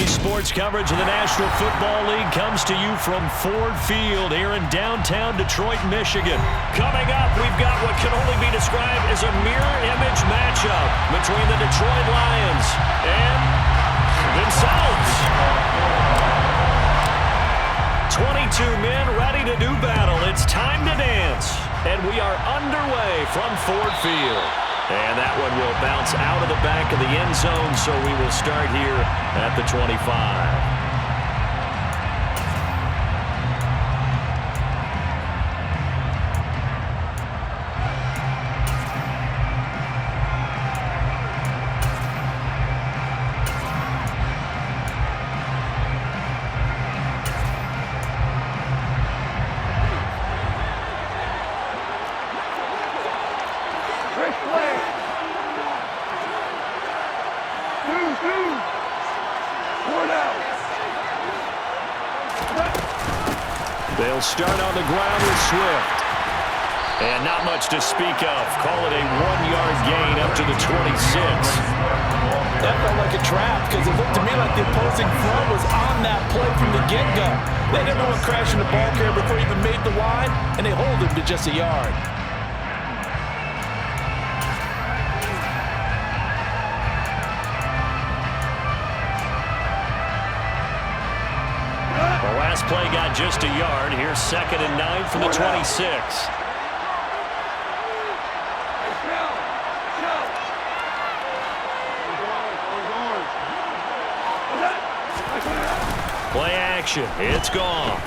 Daily sports coverage of the National Football League comes to you from Ford Field here in downtown Detroit, Michigan. Coming up, we've got what can only be described as a mirror image matchup between the Detroit Lions and themselves. 22 men ready to do battle. It's time to dance. And we are underway from Ford Field. And that one will bounce out of the back of the end zone, so we will start here at the 25. They'll start on the ground with Swift. And not much to speak of. Call it a 1-yard gain up to the 26. That felt like a trap because it looked to me like the opposing front was on that play from the get-go. They didn't want to crash in the ball carrier before he even made the line, and they hold him to just a yard. The last play got just a yard. Here's 2nd and 9 from the 26. Play action. It's gone.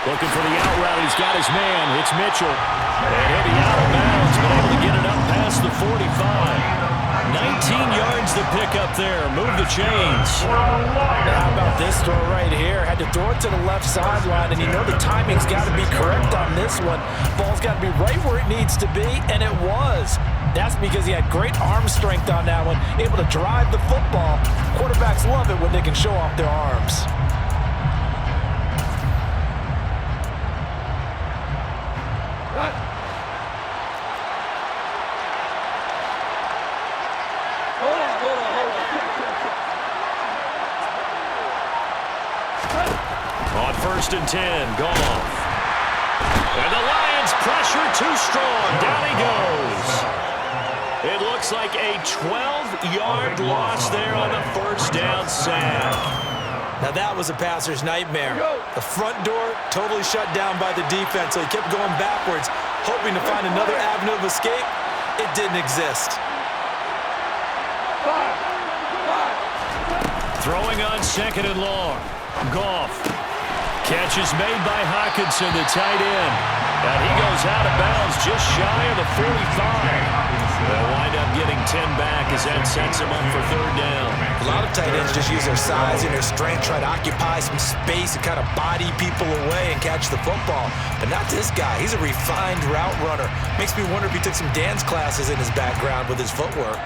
Looking for the out route. He's got his man. It's Mitchell. And he'll be out of bounds, but able to get it up past the 45. 19 yards to pick up there. Move the chains. Now, how about this throw right here? Had to throw it to the left sideline, and you know the timing's got to be correct on this one. Ball's got to be right where it needs to be, and it was. That's because he had great arm strength on that one, able to drive the football. Quarterbacks love it when they can show off their arms. On 1st and 10, Goff. And the Lions pressure too strong. Down he goes. It looks like a 12-yard loss there on the 1st down sack. Now that was a passer's nightmare. The front door totally shut down by the defense, so he kept going backwards, hoping to find another avenue of escape. It didn't exist. Throwing on 2nd and long. Goff. Catch is made by Hockenson, the tight end. And he goes out of bounds just shy of the 45. They'll wind up getting 10 back as that sets him up for 3rd down. A lot of tight ends just use their size and their strength, try to occupy some space and kind of body people away and catch the football. But not this guy. He's a refined route runner. Makes me wonder if he took some dance classes in his background with his footwork.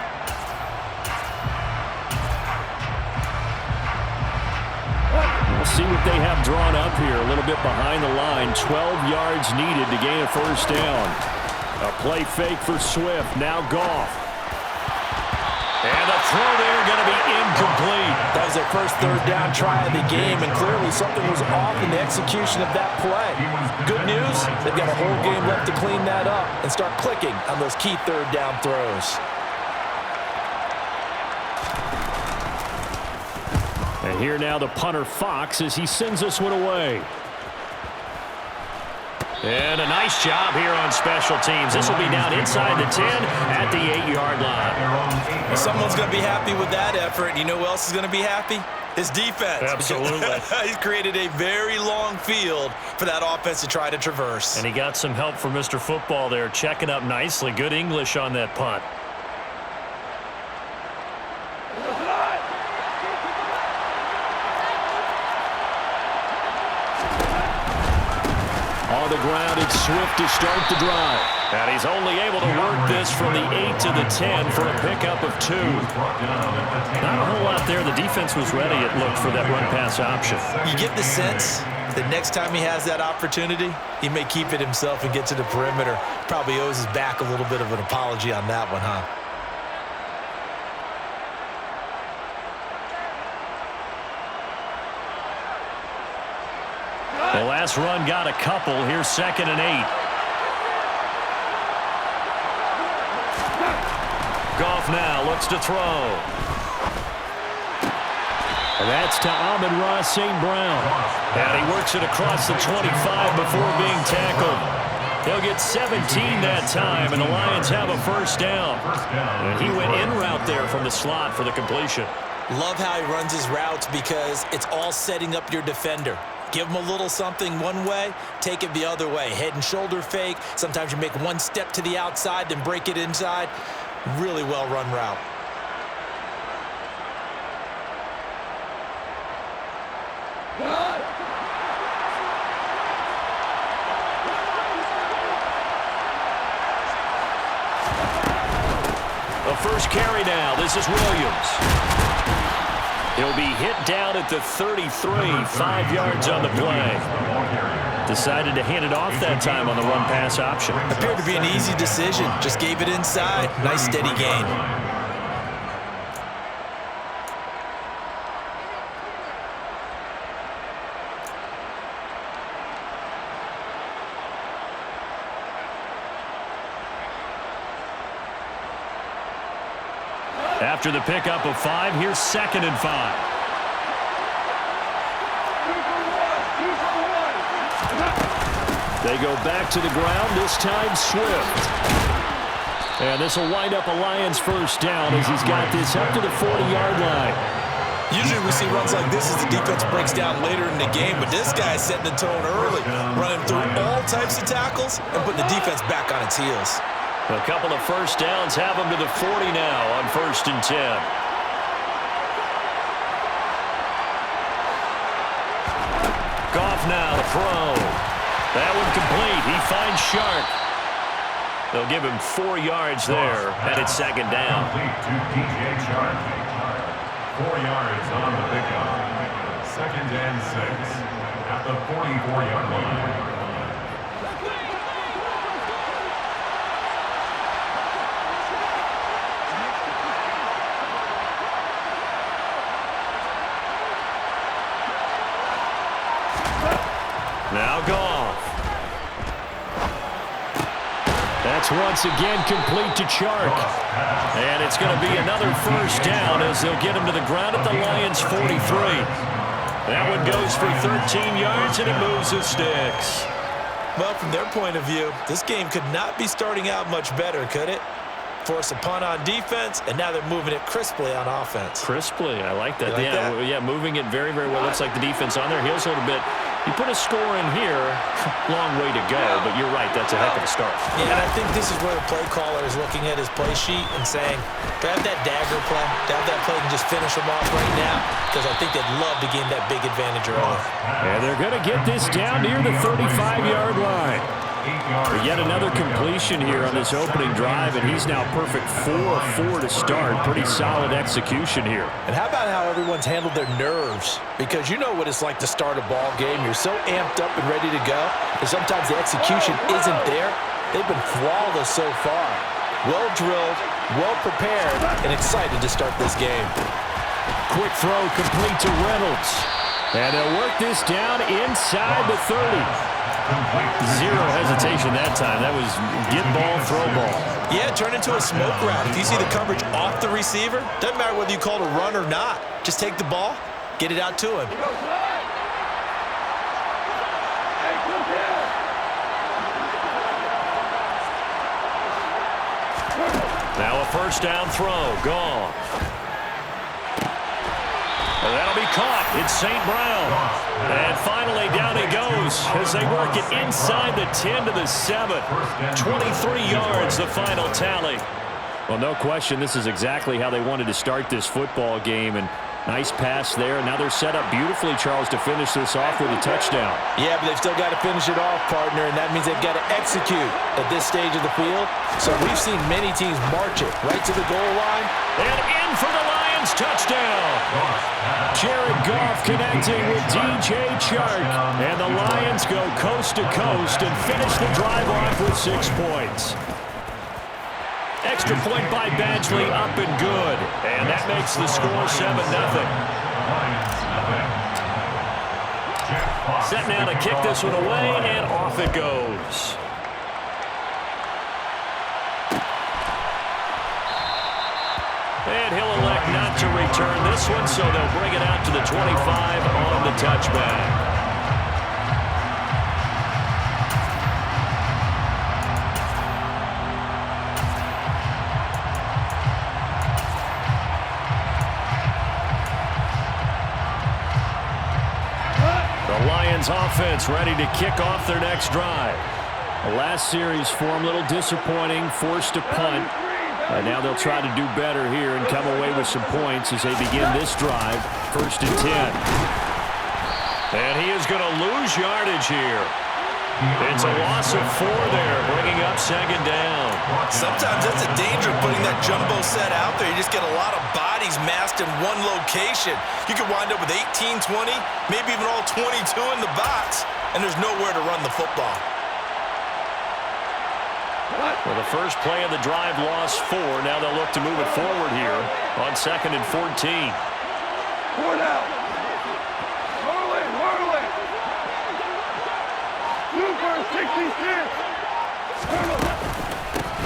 We'll see what they have drawn up here. A little bit behind the line. 12 yards needed to gain a 1st down. A play fake for Swift. Now Goff. And the throw there going to be incomplete. That was their first 3rd down try of the game, and clearly something was off in the execution of that play. Good news, they've got a whole game left to clean that up and start clicking on those key 3rd down throws. And here now the punter Fox as he sends this one away. And a nice job here on special teams. This will be down inside the 10 at the 8-yard line. Someone's going to be happy with that effort. You know who else is going to be happy? His defense. Absolutely. He's created a very long field for that offense to try to traverse. And he got some help from Mr. Football there, checking up nicely. Good English on that punt. On the ground, it's Swift to start the drive. And he's only able to work this from the 8 to the 10 for a pickup of 2. Not a whole lot there. The defense was ready, it looked, for that run-pass option. You get the sense that next time he has that opportunity, he may keep it himself and get to the perimeter. Probably owes his back a little bit of an apology on that one, huh? The last run got a couple. Here's 2nd and 8. Goff now looks to throw. And that's to Amon-Ra St. Brown. And he works it across the 25 before being tackled. He'll get 17 that time, and the Lions have a first down. And he went in route there from the slot for the completion. Love how he runs his routes because it's all setting up your defender. Give him a little something one way, take it the other way. Head and shoulder fake. Sometimes you make one step to the outside, then break it inside. Really well run route. The first carry now. This is Williams. He'll be hit down at the 33, 5 yards on the play. Decided to hand it off that time on the run-pass option. Appeared to be an easy decision. Just gave it inside. Nice steady gain. After the pickup of 5, here's 2nd and 5. They go back to the ground, this time Swift. And this will wind up a Lions first down as he's got this up to the 40-yard line. Usually we see runs like this as the defense breaks down later in the game, but this guy's setting the tone early, running through all types of tackles and putting the defense back on its heels. A couple of first downs have him to the 40 now on 1st and 10. Goff now to throw. That one complete. He finds Shark. They'll give him 4 yards there, and it's 2nd down. To DJ Shark. 4 yards on the pickup. 2nd and 6 at the 44-yard line. Now Goff. That's once again complete to Chark. And it's going to be another first down as they'll get him to the ground at the Lions 43. That one goes for 13 yards and it moves the sticks. Well, from their point of view, this game could not be starting out much better, could it? Force a punt on defense, and now they're moving it crisply on offense. Crisply, I like that. Like that? Yeah, moving it very, very well. Looks like the defense on their heels a little bit. You put a score in here, long way to go, but you're right, that's a heck of a start. Yeah, and I think this is where the play caller is looking at his play sheet and saying, grab that dagger play, grab that play and just finish them off right now, because I think they'd love to gain that big advantage early. And they're going to get this down near the 35-yard line. But yet another completion here on this opening drive, and he's now perfect 4-4 to start. Pretty solid execution here. And how about how everyone's handled their nerves? Because you know what it's like to start a ball game. You're so amped up and ready to go, and sometimes the execution isn't there. They've been flawless so far. Well drilled, well prepared, and excited to start this game. Quick throw complete to Reynolds. And they'll work this down inside the 30. Zero hesitation that time. That was get ball, throw ball. Yeah, turn into a smoke route. If you see the coverage off the receiver, doesn't matter whether you call it a run or not. Just take the ball, get it out to him. Now a first down throw. Gone. That'll be caught. It's St. Brown. And finally down he goes as they work it inside the 10 to the 7. 23 yards, the final tally. Well, no question, this is exactly how they wanted to start this football game. And nice pass there. Now they're set up beautifully, Charles, to finish this off with a touchdown. Yeah, but they've still got to finish it off, partner, and that means they've got to execute at this stage of the field. So we've seen many teams march it right to the goal line. And in for the Lions touchdown. Jared Goff connecting with DJ Chark. And the Lions go coast to coast and finish the drive off with 6 points. Extra point by Badgley, up and good. And that makes the score 7-0. Set now to kick this one away, and off it goes. And he'll elect not to return this one, so they'll bring it out to the 25 on the touchback. The Lions offense ready to kick off their next drive. The last series for them a little disappointing, forced to punt. Now they'll try to do better here and come away with some points as they begin this drive. 1st and 10. And he is going to lose yardage here. It's a loss of 4 there, bringing up 2nd down. Sometimes that's the danger of putting that jumbo set out there. You just get a lot of bodies massed in one location. You could wind up with 18, 20, maybe even all 22 in the box, and there's nowhere to run the football. Well, the first play of the drive lost 4. Now they'll look to move it forward here on 2nd and 14. 4 down. Whirling. Super 66.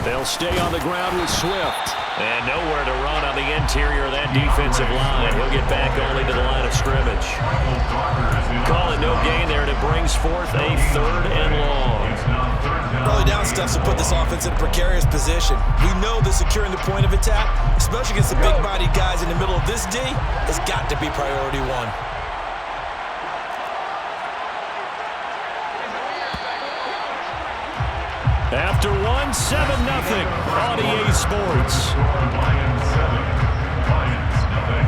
They'll stay on the ground with Swift. And nowhere to run on the interior of that defensive line. He'll get back only to the line of scrimmage. Calling no gain there, and it brings forth a 3rd and long. Early down stuff to put this offense in a precarious position. We know that securing the point of attack, especially against the big-bodied guys in the middle of this D, has got to be priority 1. After 1, 7-0 on EA Sports. Lions 7, Lions nothing.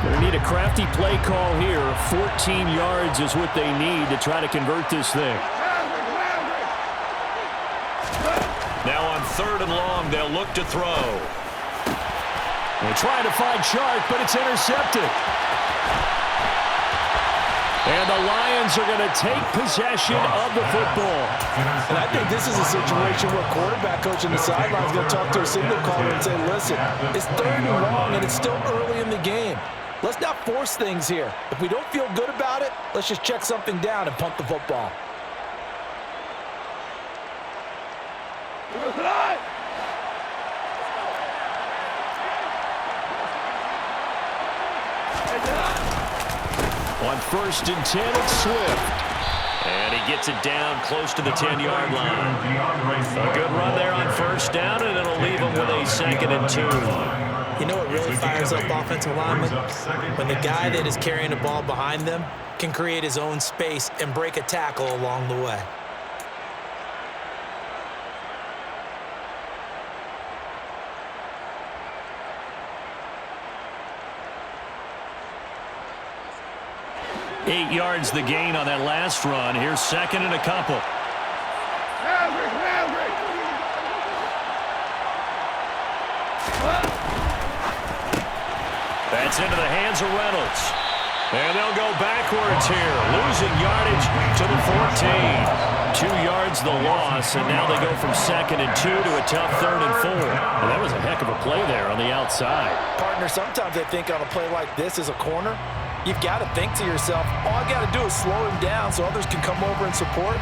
Going to need a crafty play call here. 14 yards is what they need to try to convert this thing. Now on 3rd and long, they'll look to throw. They're trying to find Sharp, but it's intercepted. And the Lions are going to take possession of the football. And I think this is a situation where quarterback coach on the sideline is going to talk to a signal caller and say, listen, it's 3rd and long, and it's still early in the game. Let's not force things here. If we don't feel good about it, let's just check something down and punt the football. On 1st and 10, it's Swift. And he gets it down close to the 10-yard line. A good run there on 1st down, and it'll leave him with a 2nd and 2. You know what really fires up offensive linemen? When the guy that is carrying the ball behind them can create his own space and break a tackle along the way. Eight yards the gain on that last run. Here's 2nd and a couple. That's into the hands of Reynolds. And they'll go backwards here, losing yardage to the 14. 2 yards the loss, and now they go from 2nd and 2 to a tough 3rd and 4. Well, that was a heck of a play there on the outside. Partner, sometimes I think on a play like this as a corner, you've got to think to yourself, all I got to do is slow him down so others can come over and support.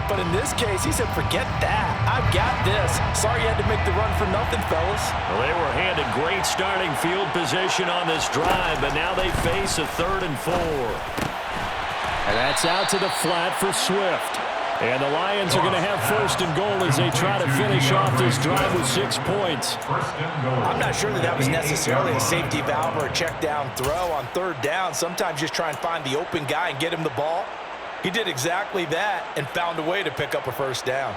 But in this case, he said, forget that. I've got this. Sorry you had to make the run for nothing, fellas. Well, they were handed great starting field position on this drive, but now they face a 3rd and 4. And that's out to the flat for Swift. And the Lions are going to have 1st and goal as they try to finish off this drive with 6 points. I'm not sure that was necessarily a safety valve or a check down throw on 3rd down. Sometimes just try and find the open guy and get him the ball. He did exactly that and found a way to pick up a 1st down.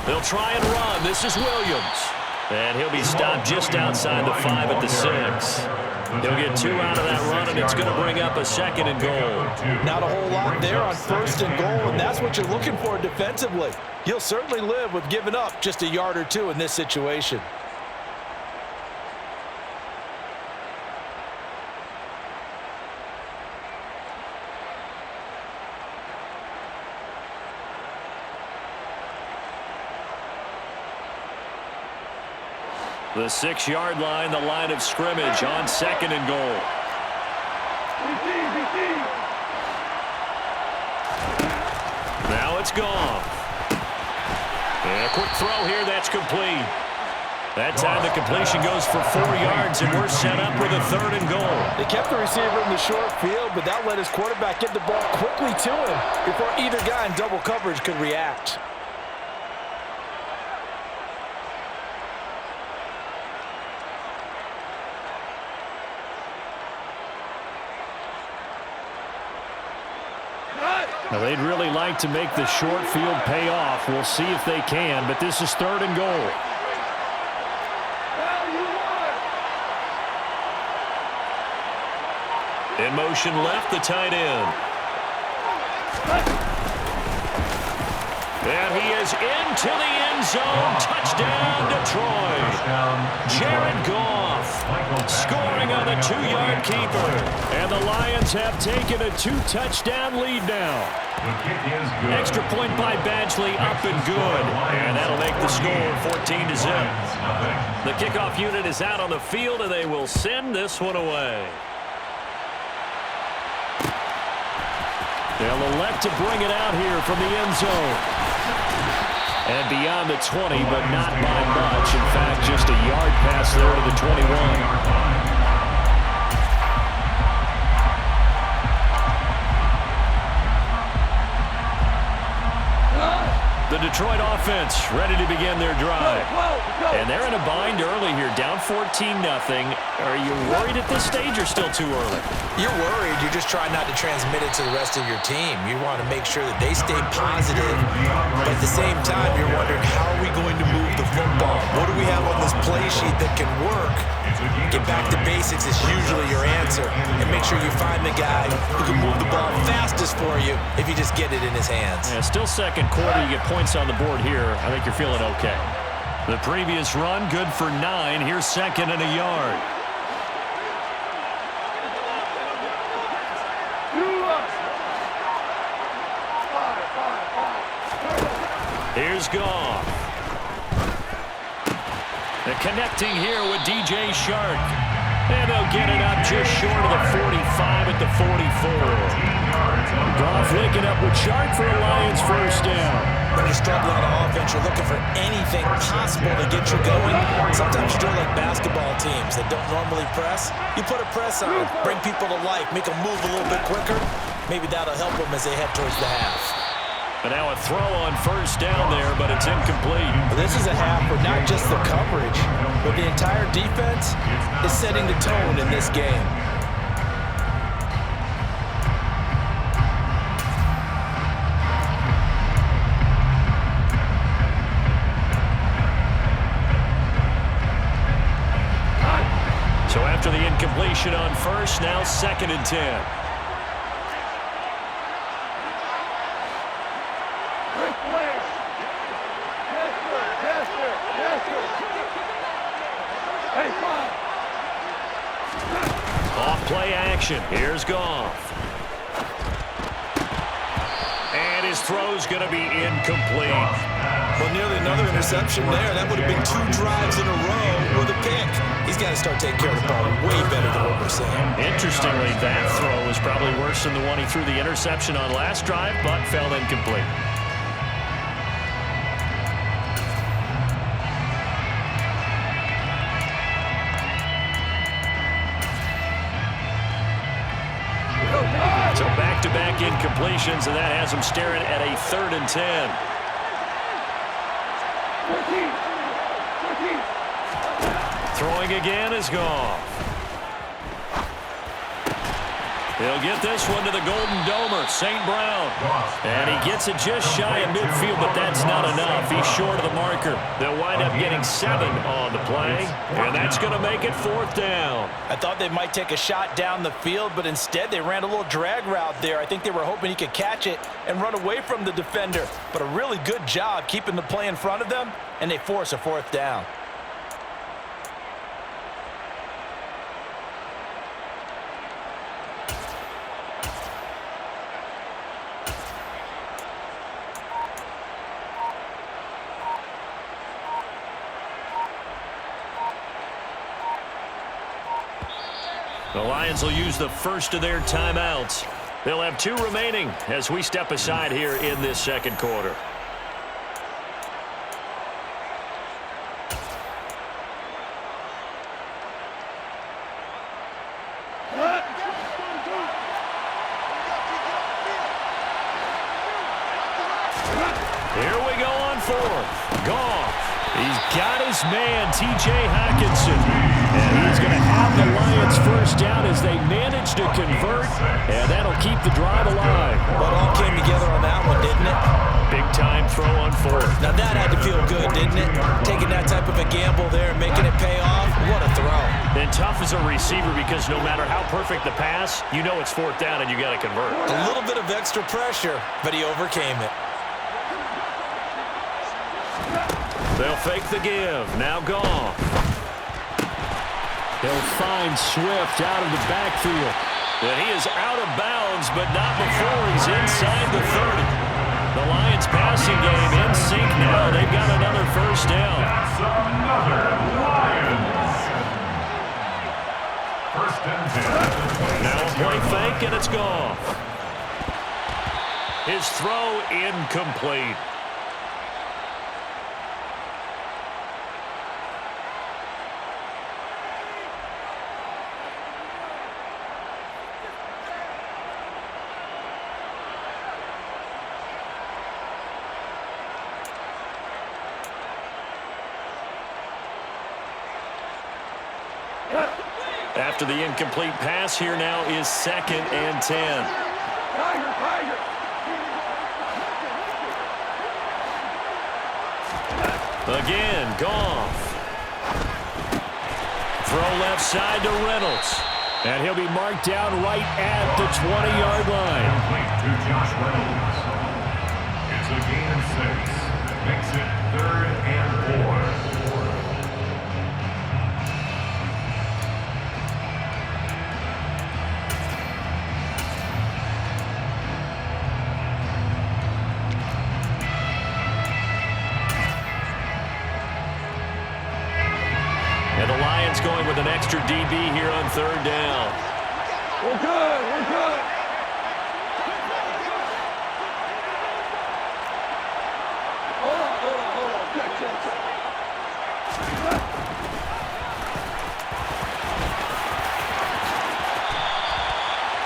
They'll try and run. This is Williams. And he'll be stopped just outside the 5 at the 6. He'll get 2 out of that run, and it's going to bring up a 2nd and goal. Not a whole lot there on 1st and goal, and that's what you're looking for defensively. You'll certainly live with giving up just a yard or 2 in this situation. The 6-yard line, the line of scrimmage on 2nd and goal. Now it's gone. And a quick throw here, that's complete. That time the completion goes for 4 yards, and we're set up with a 3rd and goal. They kept the receiver in the short field, but that let his quarterback get the ball quickly to him before either guy in double coverage could react. Now, they'd really like to make the short field pay off. We'll see if they can, but this is 3rd and goal. In motion left, the tight end. And he is into the end zone. Touchdown, Detroit. Jared Goff scoring on the 2-yard keeper. And the Lions have taken a 2-touchdown lead now. Extra point by Badgley, up and good. And that'll make the score 14-0. The kickoff unit is out on the field, and they will send this one away. They'll elect to bring it out here from the end zone. And beyond the 20, but not by much. In fact, just a yard pass there to the 21. The Detroit offense ready to begin their drive. And they're in a bind early here, down 14-0. Are you worried at this stage or still too early? You're worried. You're just trying not to transmit it to the rest of your team. You want to make sure that they stay positive. But at the same time, you're wondering, how are we going to move the football? What do we have on this play sheet that can work? Get back to basics is usually your answer. And make sure you find the guy who can move the ball fastest for you if you just get it in his hands. Yeah, still 2nd quarter. You get points on the board here. I think you're feeling okay. The previous run, good for 9. Here's 2nd and a yard. Here's Goff. The connecting here with DJ Shark. And they'll get it up just short of the 45 at the 44. Goff linking up with Shark for a Lions 1st down. When you're struggling on offense, you're looking for anything possible to get you going. Sometimes you do it like basketball teams that don't normally press. You put a press on, bring people to life, make them move a little bit quicker. Maybe that'll help them as they head towards the half. And now a throw on 1st down there, but it's incomplete. Well, this is a half where not just the coverage, but the entire defense is setting the tone in this game. So after the incompletion on 1st, now 2nd and 10. Off-play action. Here's Goff. And his throw's going to be incomplete. Well, nearly another interception there. That would have been 2 drives in a row with a pick. He's got to start taking care of the ball way better than what we're seeing. Interestingly, that throw was probably worse than the one he threw the interception on last drive, but fell incomplete. So back-to-back incompletions, and that has him staring at a 3rd and 10. Throwing again is Goff. He'll get this one to the Golden Domer, St. Brown. And he gets it just shy of midfield, but that's not enough. He's short of the marker. They'll wind up getting 7 on the play, and that's going to make it 4th down. I thought they might take a shot down the field, but instead they ran a little drag route there. I think they were hoping he could catch it and run away from the defender. But a really good job keeping the play in front of them, and they force a 4th down. The Lions will use the first of their timeouts. They'll have 2 remaining as we step aside here in this second quarter. Here we go on 4th. Goff. He's got his man, T.J. Hockenson. And he's going to have the Lions first down as they manage to convert. And that'll keep the drive alive. But all came together on that one, didn't it? Big time throw on 4th. Now that had to feel good, didn't it? Taking that type of a gamble there and making it pay off. What a throw. And tough as a receiver because no matter how perfect the pass, you know it's 4th down and you got to convert. A little bit of extra pressure, but he overcame it. They'll fake the give. Now Goff. He'll find Swift out of the backfield. And he is out of bounds, but not before he's inside the 30. The Lions passing game in sync now. They've got another first down. That's another Lions. First and 10. Now a play fake, and it's Goff. His throw incomplete. After the incomplete pass, here now is 2nd and 10. Again, Goff. Throw left side to Reynolds. And he'll be marked down right at the 20-yard line. To Josh Reynolds. It's a gain of 6. Makes it 3rd and 4. And the Lions going with an extra DB here on 3rd down. We're good. We're good. Hold on. Check.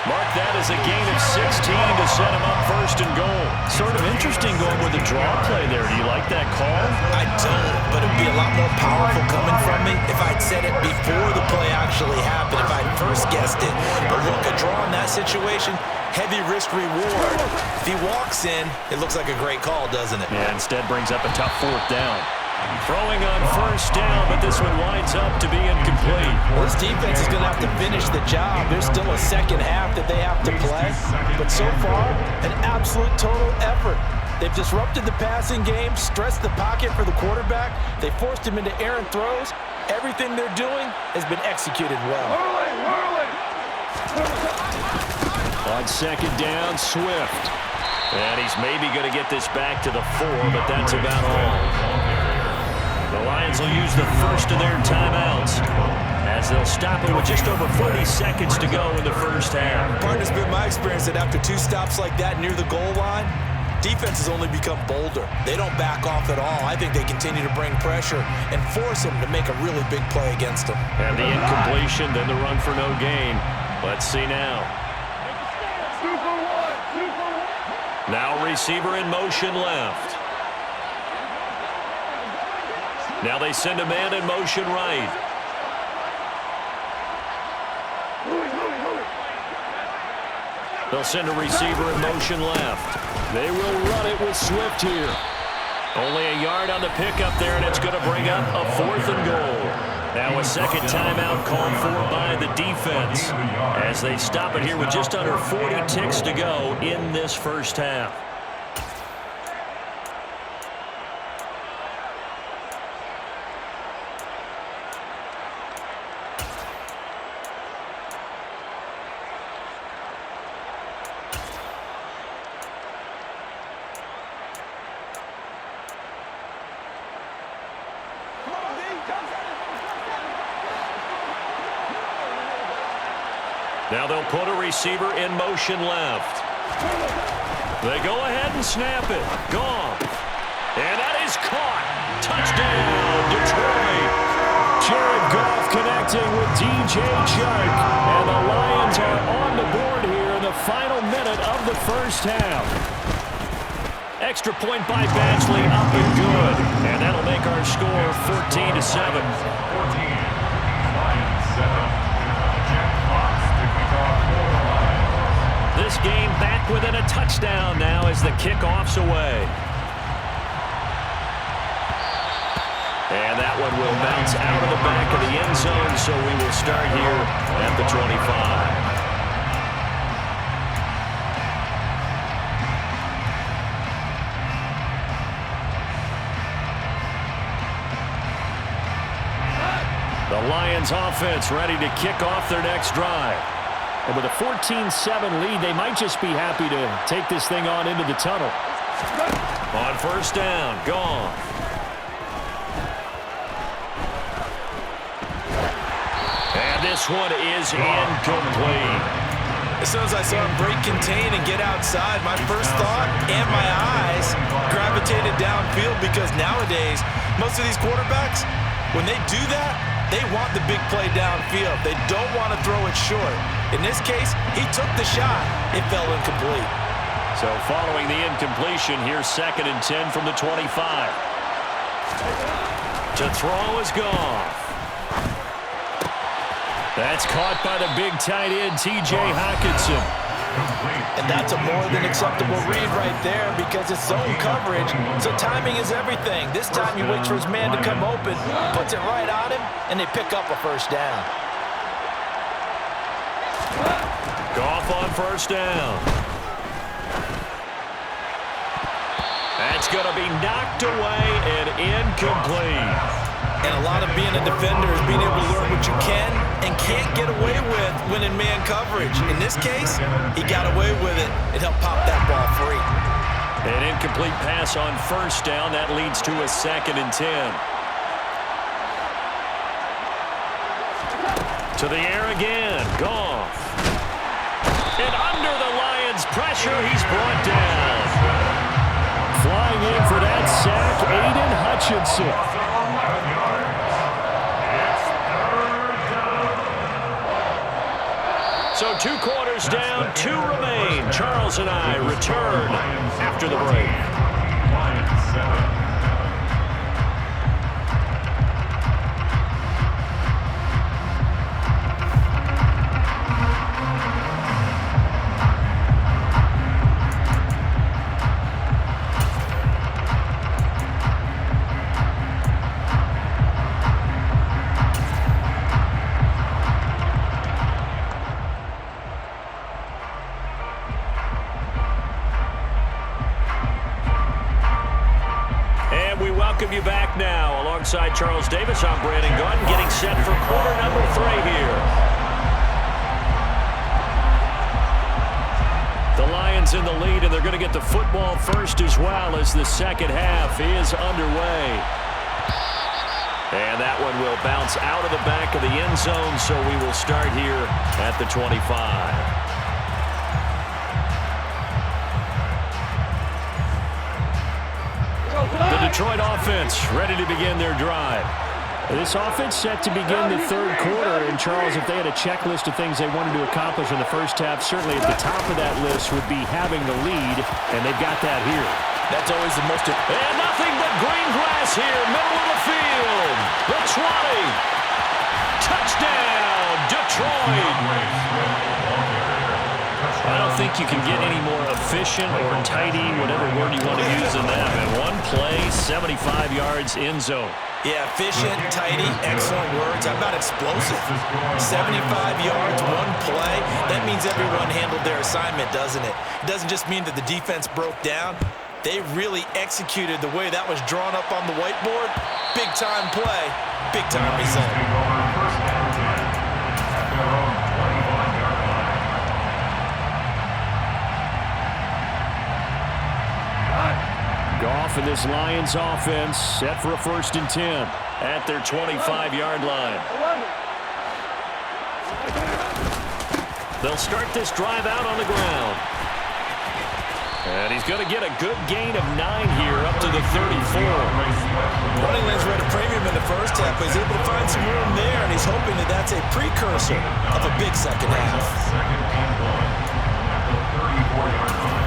Mark that as a gain of 16 to set him up 1st and goal. Sort of interesting going with the draw play there. Do you like that call? I don't, but it'd be a lot more powerful coming from me if I'd said it before the play actually happened, if I'd first guessed it. But look, a draw in that situation, heavy risk reward. If he walks in, it looks like a great call, doesn't it? Yeah, instead brings up a tough 4th down. Throwing on 1st down, but this one winds up to be incomplete. Well, this defense is going to have to finish the job. There's still a second half that they have to play. But so far, an absolute total effort. They've disrupted the passing game, stressed the pocket for the quarterback. They forced him into errant throws. Everything they're doing has been executed well. On 2nd down, Swift. And he's maybe going to get this back to the 4, but that's about all. The Lions will use the first of their timeouts as they'll stop it with just over 40 seconds to go in the first half. Partner's been my experience that after 2 stops like that near the goal line, defense has only become bolder. They don't back off at all. I think they continue to bring pressure and force them to make a really big play against them. And the incompletion, then the run for no gain. Let's see now. Now receiver in motion left. Now they send a man in motion right. They'll send a receiver in motion left. They will run it with Swift here. Only a yard on the pickup there, and it's going to bring up a 4th and goal. Now a second timeout called for by the defense as they stop it here with just under 40 ticks to go in this first half. Now they'll put a receiver in motion left. They go ahead and snap it. Gone. And that is caught. Touchdown, Detroit. Jared Goff connecting with DJ Chark. And the Lions are on the board here in the final minute of the first half. Extra point by Badgley, up and good. And that'll make our score 14-7. 14. Lions 7. This game back within a touchdown now as the kickoff's away. And that one will bounce out of the back of the end zone, so we will start here at the 25. The Lions offense ready to kick off their next drive. And with a 14-7 lead, they might just be happy to take this thing on into the tunnel. On first down, gone. And this one is incomplete. As soon as I saw him break contain and get outside, my first thought and my eyes gravitated downfield because nowadays, most of these quarterbacks, when they do that, they want the big play downfield. They don't want to throw it short. In this case, he took the shot. It fell incomplete. So following the incompletion, here's 2nd and 10 from the 25. To throw is Goff. That's caught by the big tight end, T.J. Hockenson. And that's a more than acceptable read right there because it's zone coverage, so timing is everything. This time he waits for his man to come open, puts it right on him, and they pick up a first down. Goff on first down. That's going to be knocked away and incomplete. And a lot of being a defender is being able to learn what you can and can't get away with when in man coverage. In this case, he got away with it and helped pop that ball free. An incomplete pass on first down. That leads to a 2nd and 10. To the air again. Goff. And under the Lions' pressure, he's brought down. Flying in for that sack, Aiden Hutchinson. So 2 quarters down, 2 remain. Charles and I return after the break. Lions 7. Welcome you back now. Alongside Charles Davis, I'm Brandon Gunn, getting set for quarter number 3 here. The Lions in the lead, and they're going to get the football first as well as the second half is underway. And that one will bounce out of the back of the end zone, so we will start here at the 25. The Detroit offense ready to begin their drive. This offense set to begin the 3rd quarter. And, Charles, if they had a checklist of things they wanted to accomplish in the first half, certainly at the top of that list would be having the lead, and they've got that here. That's always the most... And nothing but green grass here, middle of the field. The 20. Touchdown, Detroit. I don't think you can get any more efficient or tidy, whatever word you want to use in that. And one play, 75 yards in zone. Yeah, efficient, tidy, excellent words. How about explosive? 75 yards, one play. That means everyone handled their assignment, doesn't it? It doesn't just mean that the defense broke down. They really executed the way that was drawn up on the whiteboard. Big-time play, big-time result. Goff and this Lions offense set for a 1st and 10 at their 25-yard line. They'll start this drive out on the ground. And he's going to get a good gain of 9 here up to the 34. Running lanes were at a premium in the first half, but he's able to find some room there, and he's hoping that that's a precursor of a big second half. Second and 1 at the 34-yard line.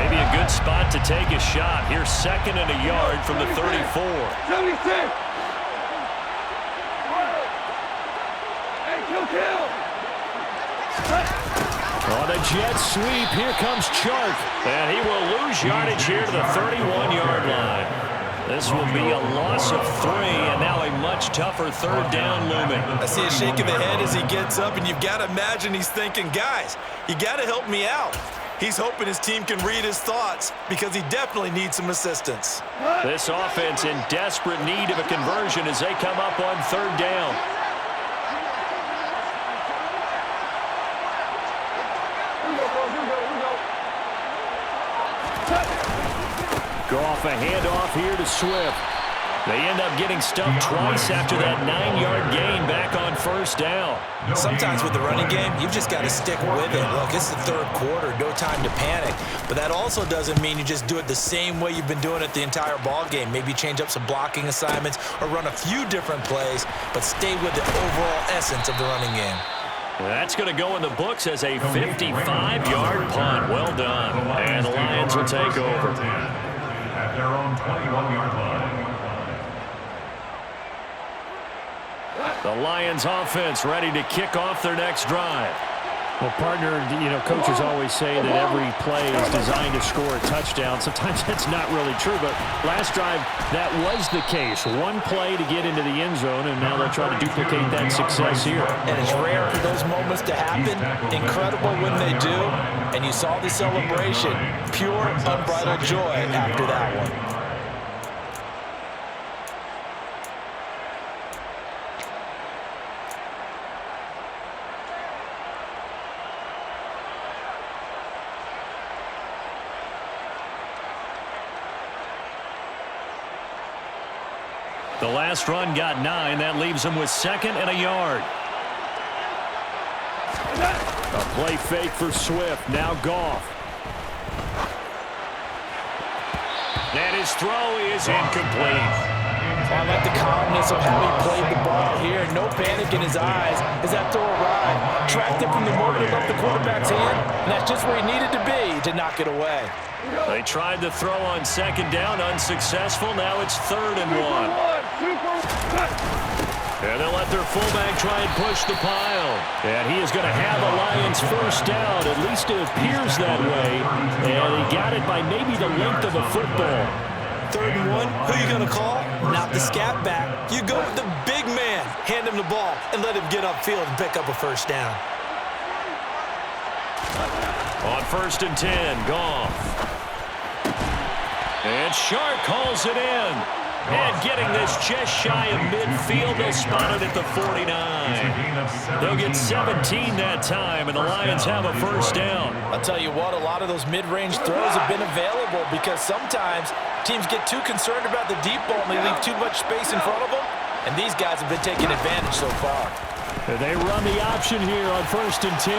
Maybe a good spot to take a shot. Here's 2nd and a yard from the 34. 76. Hey, kill. On a jet sweep, here comes Chark. And he will lose yardage here to the 31-yard line. This will be a loss of 3, and now a much tougher 3rd down looming. I see a shake of the head as he gets up, and you've got to imagine he's thinking, guys, you got to help me out. He's hoping his team can read his thoughts because he definitely needs some assistance. This offense in desperate need of a conversion as they come up on 3rd down. Goff a handoff here to Swift. They end up getting stuffed twice after that 9-yard gain back on 1st down. Sometimes with the running game, you've just got to stick with it. Look, it's the 3rd quarter, no time to panic. But that also doesn't mean you just do it the same way you've been doing it the entire ball game. Maybe change up some blocking assignments or run a few different plays, but stay with the overall essence of the running game. That's going to go in the books as a 55-yard punt. Well done. And the Lions will take over. At their own 21-yard line. The Lions offense ready to kick off their next drive. Well, partner, coaches always say that every play is designed to score a touchdown. Sometimes that's not really true, but last drive, that was the case. One play to get into the end zone, and now they'll try to duplicate that success here. And it's rare for those moments to happen. Incredible when they do. And you saw the celebration. Pure, unbridled joy after that one. The last run got 9. That leaves them with 2nd and a yard. A play fake for Swift. Now Goff. And his throw is incomplete. I like the calmness of how he played the ball here. No panic in his eyes as that throw arrived. Tracked it from the moment it left the quarterback's hand. And that's just where he needed to be to knock it away. They tried to throw on 2nd down, unsuccessful. Now it's 3rd and 1. And they'll let their fullback try and push the pile. And he is going to have the Lions 1st down. At least it appears that way. And he got it by maybe the length of a football. 3rd and 1, who are you going to call? Not the scat back. You go with the big man. Hand him the ball and let him get upfield and pick up a 1st down. On 1st and 10, Goff. And Shark calls it in. And getting this just shy of midfield, they'll spot it at the 49. They'll get 17 that time, and the Lions have a 1st down. I'll tell you what, a lot of those mid-range throws have been available because sometimes teams get too concerned about the deep ball and they leave too much space in front of them, and these guys have been taking advantage so far. They run the option here on 1st and 10.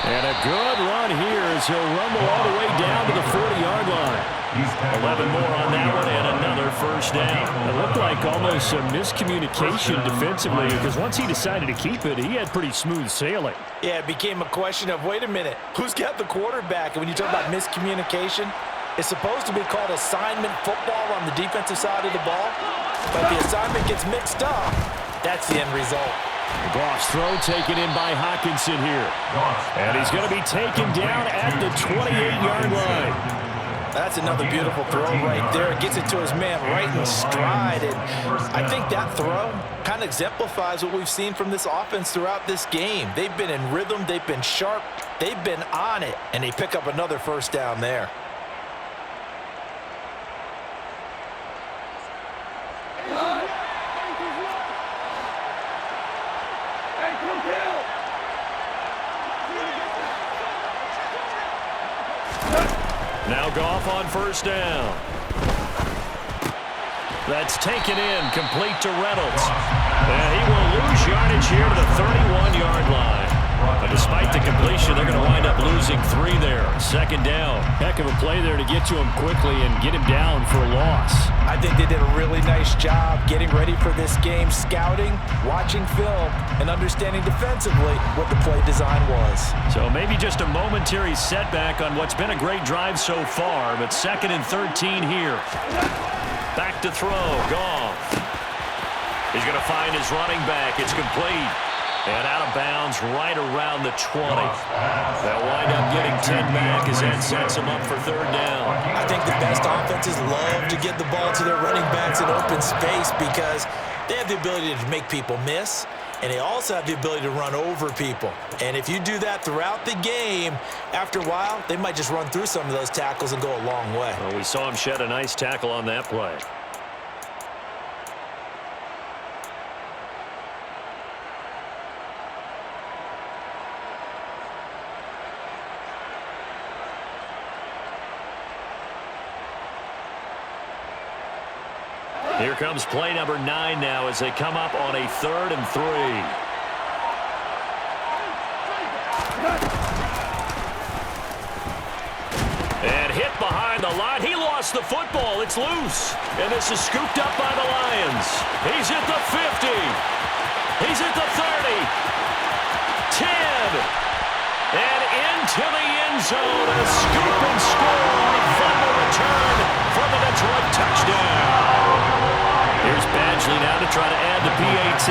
And a good run here as he'll rumble all the way down to the 40-yard line. 11 more on that one and another 1st down. It looked like almost a miscommunication defensively because once he decided to keep it, he had pretty smooth sailing. Yeah, it became a question of, wait a minute, who's got the quarterback? And when you talk about miscommunication, it's supposed to be called assignment football on the defensive side of the ball. But the assignment gets mixed up. That's the end result. Goff's throw taken in by Hockenson here. And he's going to be taken down at the 28-yard line. That's another beautiful throw right there. Gets it to his man right in stride. And I think that throw kind of exemplifies what we've seen from this offense throughout this game. They've been in rhythm. They've been sharp. They've been on it. And they pick up another first down there. Now Goff on first down. That's taken in, complete to Reynolds. And he will lose yardage here to the 31-yard line. But despite the completion, they're going to wind up losing 3 there. Second down. Heck of a play there to get to him quickly and get him down for a loss. I think they did a really nice job getting ready for this game, scouting, watching film, and understanding defensively what the play design was. So maybe just a momentary setback on what's been a great drive so far, but 2nd and 13 here. Back to throw, Goff. He's going to find his running back. It's complete. And out of bounds right around the 20. They'll wind up getting 10 back as that sets them up for 3rd down. I think the best offenses love to get the ball to their running backs in open space because they have the ability to make people miss, and they also have the ability to run over people. And if you do that throughout the game, after a while, they might just run through some of those tackles and go a long way. Well, we saw him shed a nice tackle on that play. Here comes play number 9 now as they come up on a 3rd and 3. And hit behind the line. He lost the football. It's loose. And this is scooped up by the Lions. He's at the 50. He's at the 30. 10. And into the end zone. A scoop and score on a fumble return for the Detroit touchdown. Here's Badgley now to try to add the PAT.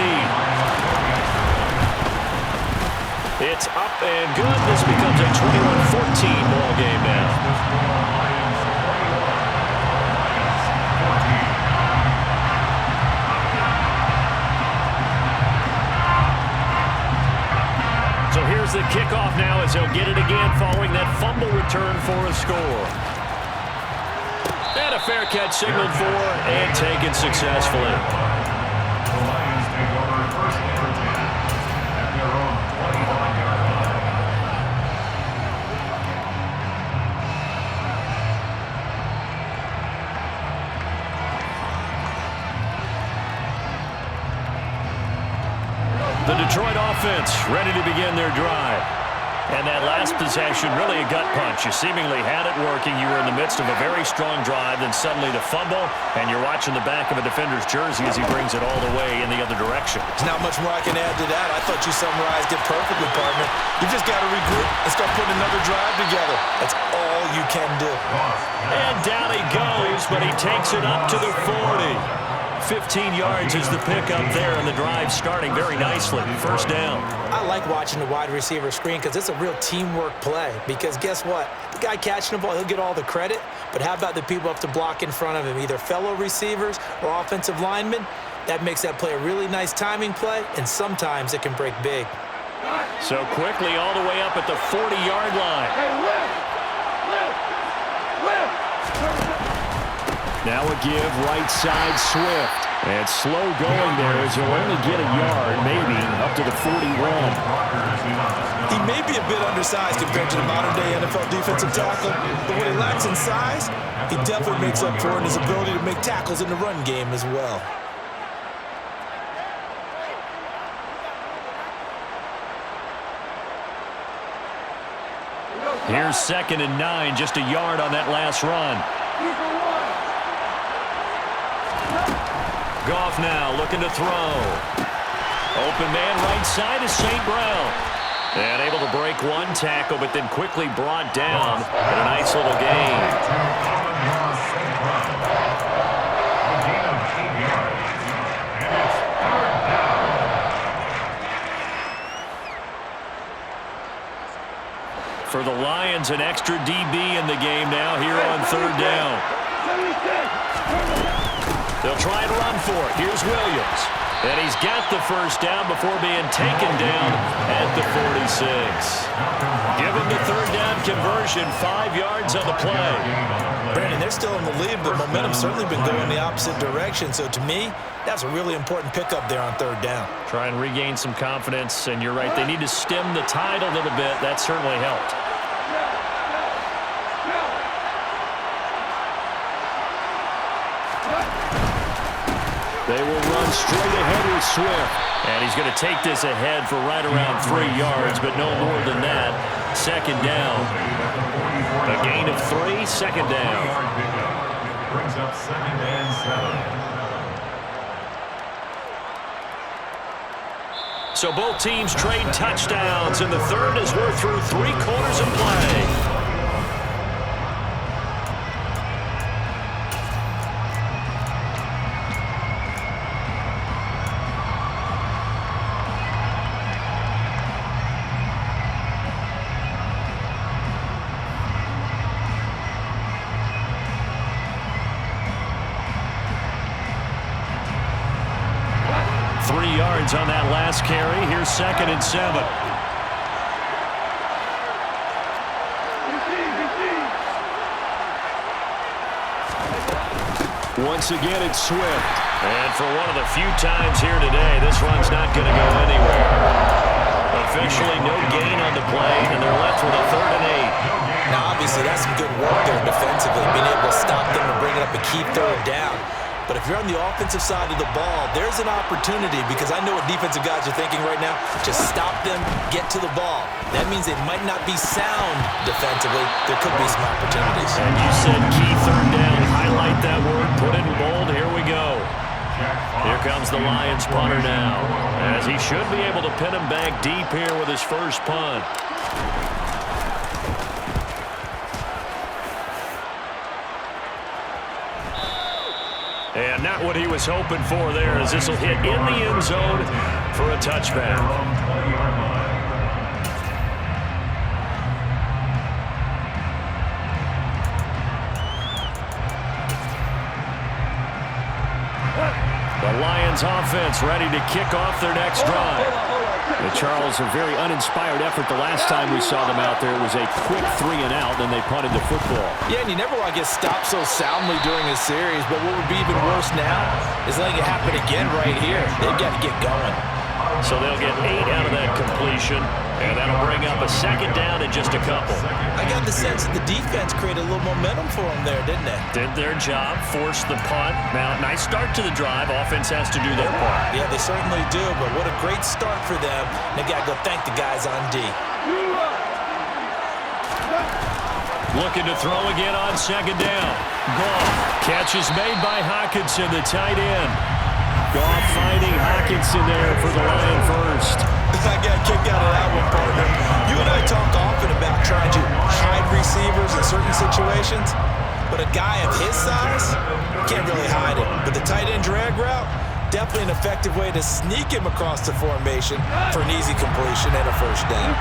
It's up and good. This becomes a 21-14 ball game now. So here's the kickoff now as they'll get it again following that fumble return for a score. And a fair catch signaled for and taken successfully. The Lions take over 1st and 10 at their own 25-yard line. The Detroit offense ready to begin their drive. And that last possession, really a gut punch. You seemingly had it working. You were in the midst of a very strong drive, then suddenly the fumble, and you're watching the back of a defender's jersey as he brings it all the way in the other direction. There's not much more I can add to that. I thought you summarized it perfectly, partner. You just got to regroup and start putting another drive together. That's all you can do. And down he goes, but he takes it up to the 40. 15 yards is the pickup there, and the drive starting very nicely. 1st down. I like watching the wide receiver screen because it's a real teamwork play. Because guess what? The guy catching the ball, he'll get all the credit. But how about the people up to block in front of him, either fellow receivers or offensive linemen? That makes that play a really nice timing play, and sometimes it can break big. So quickly all the way up at the 40-yard line. Now a give right side Swift. And slow going there as he'll only get a yard, maybe, up to the 41. He may be a bit undersized compared to the modern-day NFL defensive tackle, but what he lacks in size, he definitely makes up for in his ability to make tackles in the run game as well. Here's 2nd and 9, just a yard on that last run. Goff now looking to throw. Open man right side is St. Brown. And able to break one tackle, but then quickly brought down in a nice little gain. For the Lions, an extra DB in the game now here on third down. They'll try and run for it. Here's Williams. And he's got the first down before being taken down at the 46. Given the third down conversion, 5 yards on the play. Brandon, they're still in the lead, but momentum's certainly been going the opposite direction. So to me, that's a really important pickup there on third down. Try and regain some confidence, and you're right. They need to stem the tide a little bit. That certainly helped. They will run straight ahead with Swift. And he's going to take this ahead for right around 3 yards, but no more than that. Second down. A gain of 3, second down. Brings up 2nd and 7. So both teams trade touchdowns, and the third as we're through 3 quarters of play. On that last carry. Here's 2nd and 7. Once again, it's Swift. And for one of the few times here today, this run's not going to go anywhere. Officially no gain on the play, and they're left with a 3rd and 8. Now, obviously, that's some good work there defensively, being able to stop them and bring it up a key third down. But if you're on the offensive side of the ball, there's an opportunity, because I know what defensive guys are thinking right now. Just stop them, get to the ball. That means they might not be sound defensively. There could be some opportunities. And you said key third down. Highlight that word. Put it in bold. Here we go. Here comes the Lions punter now, as he should be able to pin him back deep here with his first punt. And not what he was hoping for there, as this will hit in the end zone for a touchback. The Lions offense ready to kick off their next drive. Charles, a very uninspired effort the last time we saw them out there. It was a quick 3 and out, then they punted the football. Yeah, and you never want to get stopped so soundly during a series, but what would be even worse now is letting it happen again right here. They've got to get going. So they'll get 8 out of that completion, and that'll bring up a 2nd down in just a couple. I got the sense that the defense created a little momentum for them there, didn't they? Did their job, forced the punt. Now, nice start to the drive. Offense has to do their part. Yeah, they certainly do, but what a great start for them. They got to go thank the guys on D. Looking to throw again on 2nd down. Goff. Catch is made by Hockenson, the tight end. Goff finding Hockenson there for the Lion first. I got a kick out of that one, partner. You and I talk often about trying to hide receivers in certain situations, but a guy of his size can't really hide it. But the tight end drag route, definitely an effective way to sneak him across the formation for an easy completion and a first down.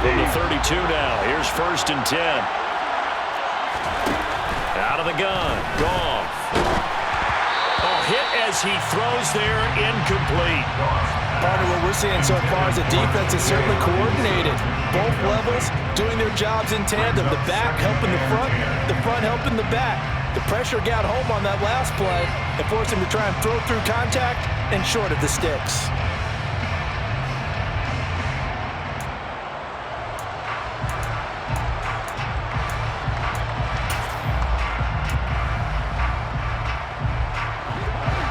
From the 32 now, here's 1st and 10. Out of the gun, Goff. Hit as he throws there, incomplete. Partner, what we're seeing so far is the defense is certainly coordinated. Both levels doing their jobs in tandem. The back helping the front helping the back. The pressure got home on that last play and forced him to try and throw through contact and short of the sticks.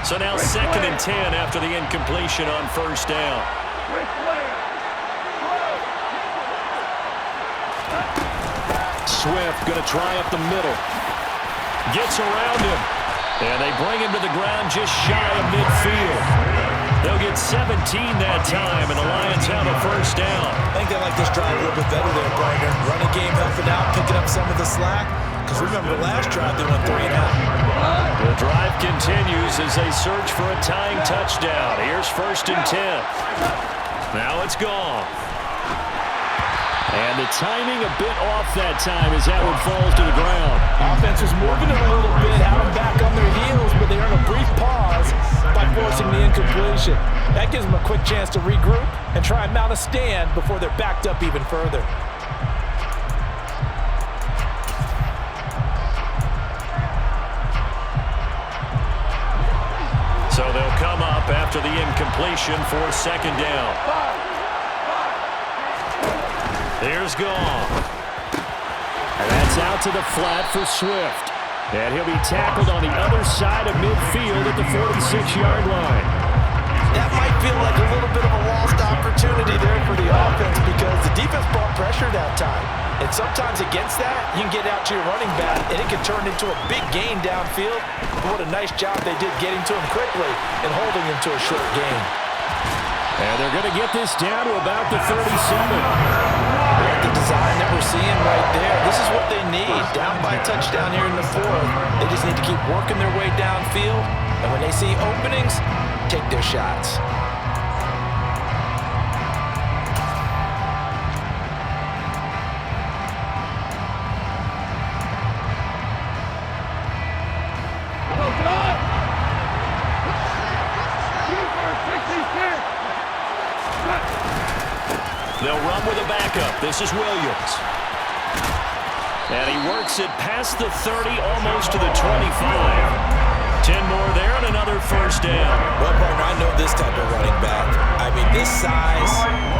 So now 2nd and 10 after the incompletion on 1st down. Swift going to try up the middle. Gets around him. And they bring him to the ground just shy of midfield. They'll get 17 that time, and the Lions have a first down. I think they like this drive a little bit better there, partner. Running game helping out, picking up some of the slack. Because remember, last drive they went 3 and out. The drive continues as they search for a tying touchdown. Here's 1st and 10. Now it's gone. And the timing a bit off that time as that one falls to the ground. Offense was moving it a little bit, had them back on their heels, but they earned a brief pause by forcing the incompletion. That gives them a quick chance to regroup and try and mount a stand before they're backed up even further. So they'll come up after the incompletion for second down. Here's Goff. And that's out to the flat for Swift. And he'll be tackled on the other side of midfield at the 46-yard line. That might feel like a little bit of a lost opportunity there for the offense because the defense brought pressure that time. And sometimes against that, you can get out to your running back, and it can turn into a big gain downfield. What a nice job they did getting to him quickly and holding him to a short gain. And they're going to get this down to about the 37. The design that we're seeing right there, this is what they need. Down by a touchdown here in the fourth. They just need to keep working their way downfield. And when they see openings, take their shots. They'll run with a backup. This is Williams. And he works it past the 30, almost to the 25. 10 more there and another first down. Well, partner, I know this type of running back. I mean, this size,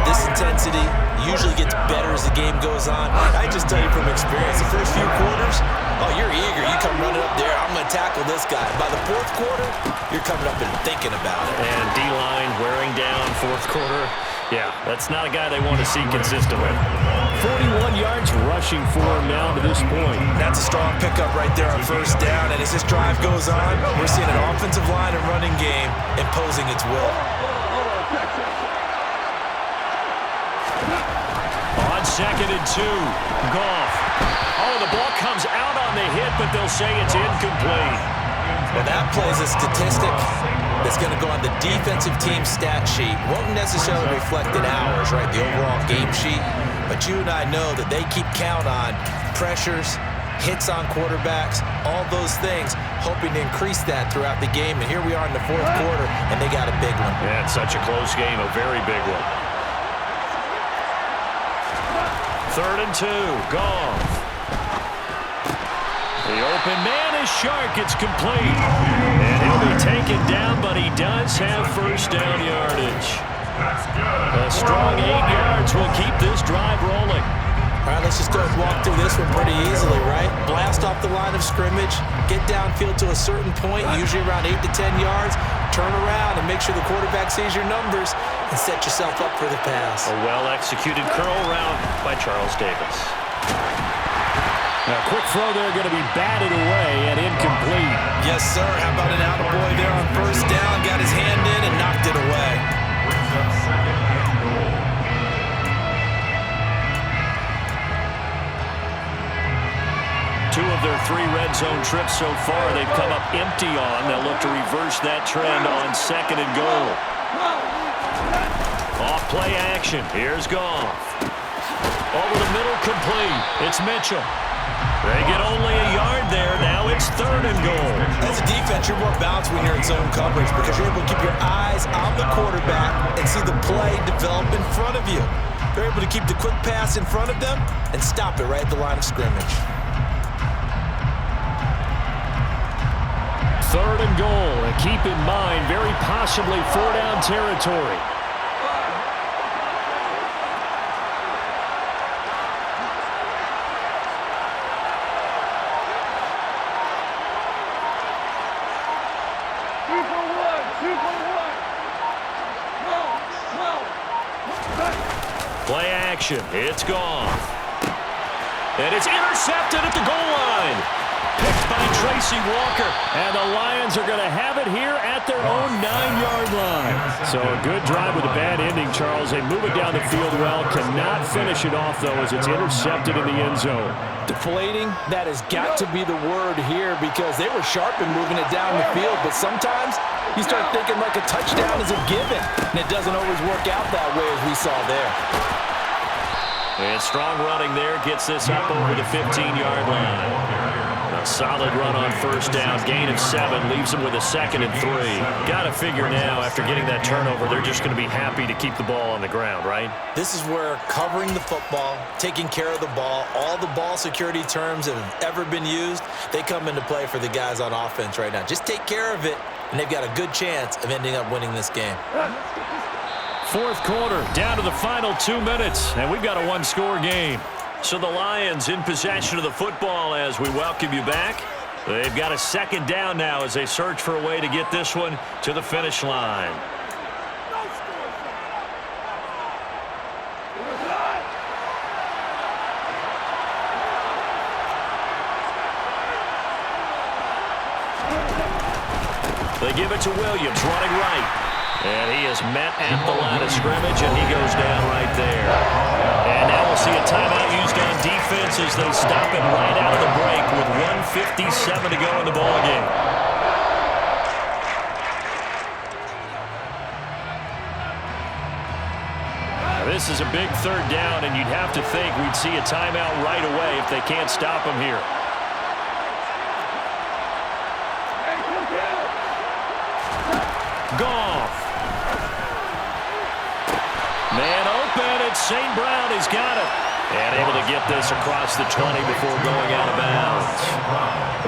this intensity usually gets better as the game goes on. I just tell you from experience, the first few quarters, oh, you're eager. You come running up there, I'm going to tackle this guy. By the fourth quarter, you're coming up and thinking about it. And D-line wearing down fourth quarter. Yeah, that's not a guy they want to see consistently. 41 yards rushing for him now to this point. That's a strong pickup right there on first down. And as this drive goes on, we're seeing an offensive line and running game imposing its will. On 2nd and 2, Goff. Oh, the ball comes out on the hit, but they'll say it's incomplete. Well, that plays a statistic that's going to go on the defensive team stat sheet. Won't necessarily reflect in ours, right, the overall game sheet. But you and I know that they keep count on pressures, hits on quarterbacks, all those things, hoping to increase that throughout the game. And here we are in the fourth quarter, and they got a big one. Yeah, it's such a close game, a very big one. 3rd and 2, Goff. The open man is Shark. It's complete. And he'll be taken down, but he does have first down yardage. A strong 8 yards will keep this drive rolling. All right, let's just go and walk through this one pretty easily, right? Blast off the line of scrimmage, get downfield to a certain point, usually around 8 to 10 yards, turn around and make sure the quarterback sees your numbers and set yourself up for the pass. A well-executed curl route by Charles Davis. A quick throw there going to be batted away and incomplete. Yes, sir. How about an attaboy there on first down? Got his hand in and knocked it away. Two of their 3 red zone trips so far they've come up empty on. They'll look to reverse that trend on 2nd and goal. Off play action. Here's Goff. Over the middle, complete. It's Mitchell. They get only a yard there. Now it's 3rd and goal. As a defense, you're more balanced when you're in zone coverage because you're able to keep your eyes on the quarterback and see the play develop in front of you. You're able to keep the quick pass in front of them and stop it right at the line of scrimmage. 3rd and goal. And keep in mind, very possibly 4-down territory. Play action. It's Goff. And it's intercepted at the goal line. Picked by Tracy Walker. And the Lions are going to have it here at their own 9-yard line. So a good drive with a bad ending, Charles. They move it down the field well. Cannot finish it off, though, as it's intercepted in the end zone. Deflating, that has got to be the word here because they were sharp in moving it down the field. But sometimes you start thinking like a touchdown is a given. And it doesn't always work out that way as we saw there. And strong running there gets this up over the 15-yard line. A solid run on first down. Gain of 7 leaves them with a 2nd and 3. Got to figure now, after getting that turnover, they're just going to be happy to keep the ball on the ground, right? This is where covering the football, taking care of the ball, all the ball security terms that have ever been used, they come into play for the guys on offense right now. Just take care of it, and they've got a good chance of ending up winning this game. Fourth quarter, down to the final 2 minutes, and we've got a one-score game. So the Lions in possession of the football as we welcome you back. They've got a 2nd down now as they search for a way to get this one to the finish line. They give it to Williams, running right. And he is met at the line of scrimmage, and he goes down right there. And now we'll see a timeout used on defense as they stop it right out of the break with 1:57 to go in the ballgame. This is a big 3rd down, and you'd have to think we'd see a timeout right away if they can't stop him here. Goff. Man open, it's St. Brown. He's got it. And able to get this across the 20 before going out of bounds.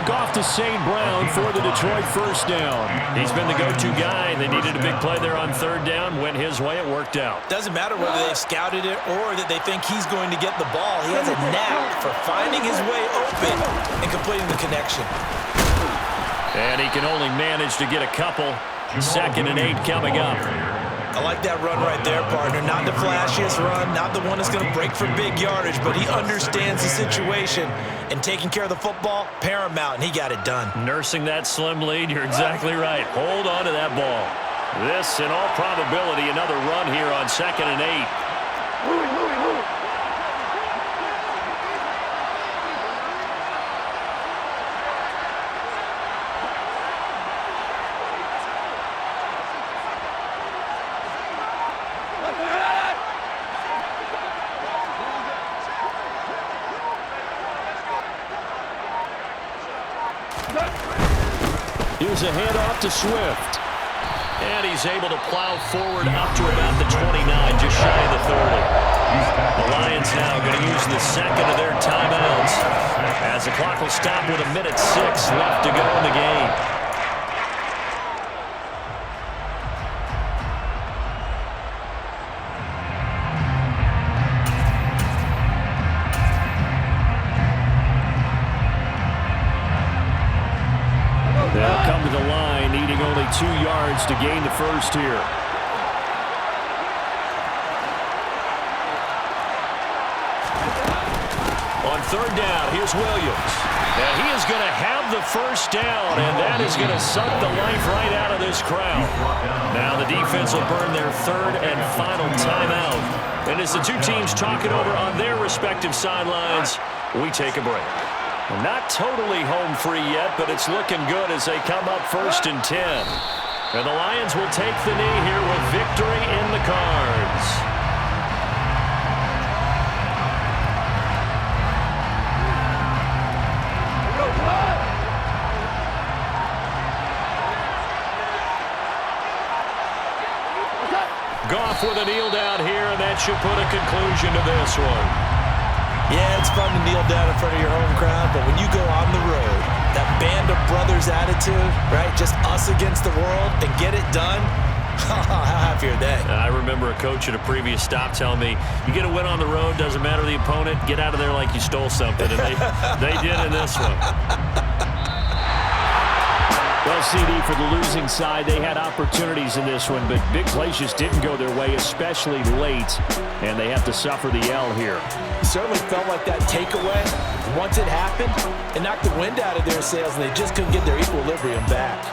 Goff to St. Brown for the Detroit first down. He's been the go-to guy. They needed a big play there on 3rd down. Went his way. It worked out. Doesn't matter whether they've scouted it or that they think he's going to get the ball. He has a knack for finding his way open and completing the connection. And he can only manage to get a couple. 2nd and 8 coming up. I like that run right there, partner. Not the flashiest run, not the one that's going to break for big yardage, but he understands the situation, and taking care of the football, paramount, and he got it done. Nursing that slim lead, you're exactly right. Hold on to that ball. This, in all probability, another run here on 2nd and 8. Here's a handoff to Swift. And he's able to plow forward up to about the 29, just shy of the 30. The Lions now going to use the 2nd of their timeouts as the clock will stop with 1:06 left to go in the game. They'll come to the line, needing only 2 yards to gain the first here. On 3rd down, here's Williams. And he is going to have the first down, and that is going to suck the life right out of this crowd. Now the defense will burn their 3rd and final timeout. And as the two teams talk it over on their respective sidelines, we take a break. Well, not totally home free yet, but it's looking good as they come up 1st and 10. And the Lions will take the knee here with victory in the cards. Goff with a kneel down here, and that should put a conclusion to this one. Yeah, it's fun to kneel down in front of your home crowd, but when you go on the road, that band of brothers attitude, right, just us against the world, and get it done, how happy are they? I remember a coach at a previous stop telling me, you get a win on the road, doesn't matter the opponent, get out of there like you stole something, and they did in this one. Well, CD, for the losing side, they had opportunities in this one, but big plays just didn't go their way, especially late, and they have to suffer the L here. It certainly felt like that takeaway, once it happened, it knocked the wind out of their sails, and they just couldn't get their equilibrium back.